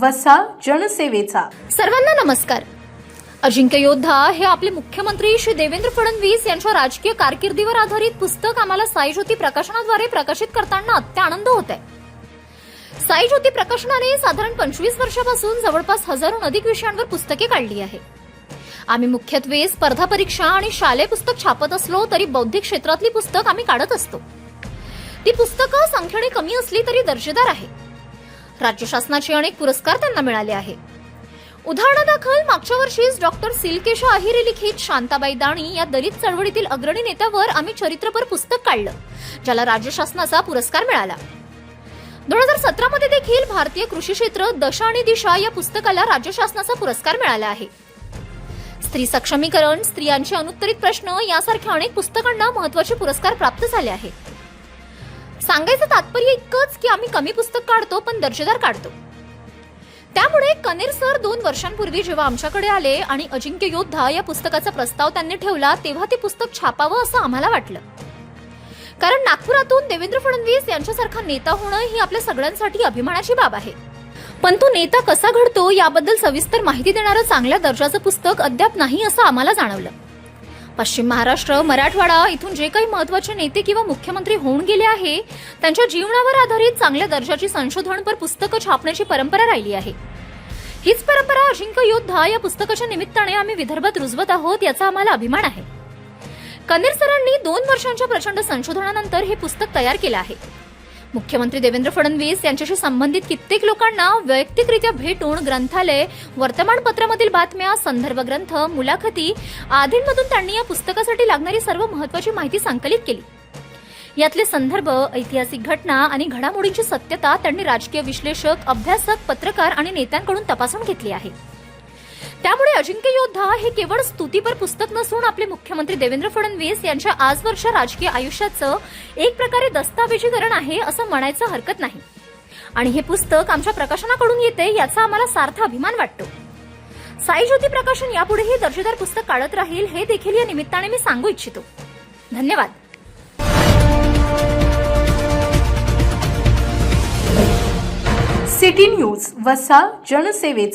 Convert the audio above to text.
वसा जनसेवेचा. सर्वांना नमस्कार. अजिंक्य योद्धा हे आपले मुख्यमंत्री श्री देवेंद्र फडणवीस यांच्या राजकीय कारकिर्दीवर आधारित पुस्तक आम्हाला साई ज्योती प्रकाशनाद्वारे प्रकाशित करताना अत्यानंद होत आहे. साई ज्योती प्रकाशनाने साधारण 25 वर्षापासून जवळपास हजारोहून अधिक विषयांवर पुस्तके काढली आहे. आम्ही मुख्यत्वे स्पर्धा परीक्षा आणि शालेय पुस्तक छापत असलो तरी बौद्धिक क्षेत्रातली पुस्तक आम्ही काढत असतो. ती पुस्तकं संख्येने कमी असली तरी दर्जेदार आहे. राज्य शासनाचे अनेक पुरस्कार त्यांना मिळाले आहे. उदाहरणादाखल मागच्या वर्षीच डॉक्टर सिलकेश आहिरे लिखित शांताबाई दाणी या दलित चळवळीतील अग्रणी नेत्यावर आम्ही चरित्रपर पुस्तक काढलं, ज्याला राज्य शासनाचा पुरस्कार मिळाला. 2017 मध्ये देखील भारतीय कृषी क्षेत्र दशा आणि दिशा या पुस्तकाला राज्य शासनाचा पुरस्कार मिळाला आहे. स्त्री सक्षमीकरण, स्त्रियांचे अनुत्तरित प्रश्न यासारख्या अनेक पुस्तकांना महत्त्वाचे पुरस्कार प्राप्त झाले आहेत. सांगायचं तात्पर्य इतकंच की आम्ही कमी पुस्तक काढतो पण दर्जेदार काढतो. त्यामुळे कनेर सर 2 वर्षांपूर्वी जेव्हा आमच्याकडे आले आणि अजिंक्य योद्धा या पुस्तकाचा प्रस्ताव त्यांनी ठेवला तेव्हा ते पुस्तक छापावं असं आम्हाला वाटलं. कारण नागपुरातून देवेंद्र फडणवीस यांच्यासारखा नेता होणं ही आपल्या सगळ्यांसाठी अभिमानाची बाब आहे. पण तो नेता कसा घडतो याबद्दल सविस्तर माहिती देणारं चांगल्या दर्जाचं पुस्तक अद्याप नाही असं आम्हाला जाणवलं. पश्चिम महाराष्ट्र, मराठवाडा इथून जे काही महत्त्वाचे नेते किंवा मुख्यमंत्री होऊन गेले आहे त्यांच्या जीवनावर आधारित चांगल्या दर्जाची संशोधनपर पुस्तकं छापण्याची परंपरा राहिली आहे. हीच परंपरा अजिंक्य योद्धा या पुस्तकाच्या निमित्ताने आम्ही विदर्भात रुजवत आहोत याचा आम्हाला अभिमान आहे. कनेर सरांनी 2 वर्षांच्या प्रचंड संशोधनानंतर हे पुस्तक तयार केलं आहे. मुख्यमंत्री देवेंद्र फडणवीस यांच्याशी संबंधित कित्येक लोकांना वैयक्तिकरित्या भेटून ग्रंथालय, वर्तमानपत्रामधील बातम्या, संदर्भ ग्रंथ, मुलाखती आदींमधून त्यांनी या पुस्तकासाठी लागणारी सर्व महत्त्वाची माहिती संकलित केली. यातले संदर्भ, ऐतिहासिक घटना आणि घडामोडींची सत्यता त्यांनी राजकीय विश्लेषक, अभ्यासक, पत्रकार आणि नेत्यांकडून तपासून घेतली आहे. त्यामुळे अजिंक्य योद्धा हे केवळ स्तुतीपर पुस्तक नसून आपले मुख्यमंत्री देवेंद्र फडणवीस यांच्या आजवरच्या राजकीय आयुष्याचं एक प्रकारे दस्तावेजीकरण आहे असं म्हणायचं हरकत नाही. आणि हे पुस्तक आमच्या प्रकाशनाकडून येते याचा आम्हाला सार्थ अभिमान वाटतो. साई ज्योती प्रकाशन यापुढेही दर्जेदार पुस्तक काढत राहील हे देखील या निमित्ताने मी सांगू इच्छितो. धन्यवाद. सिटी न्यूज वसा जनसेवेचा.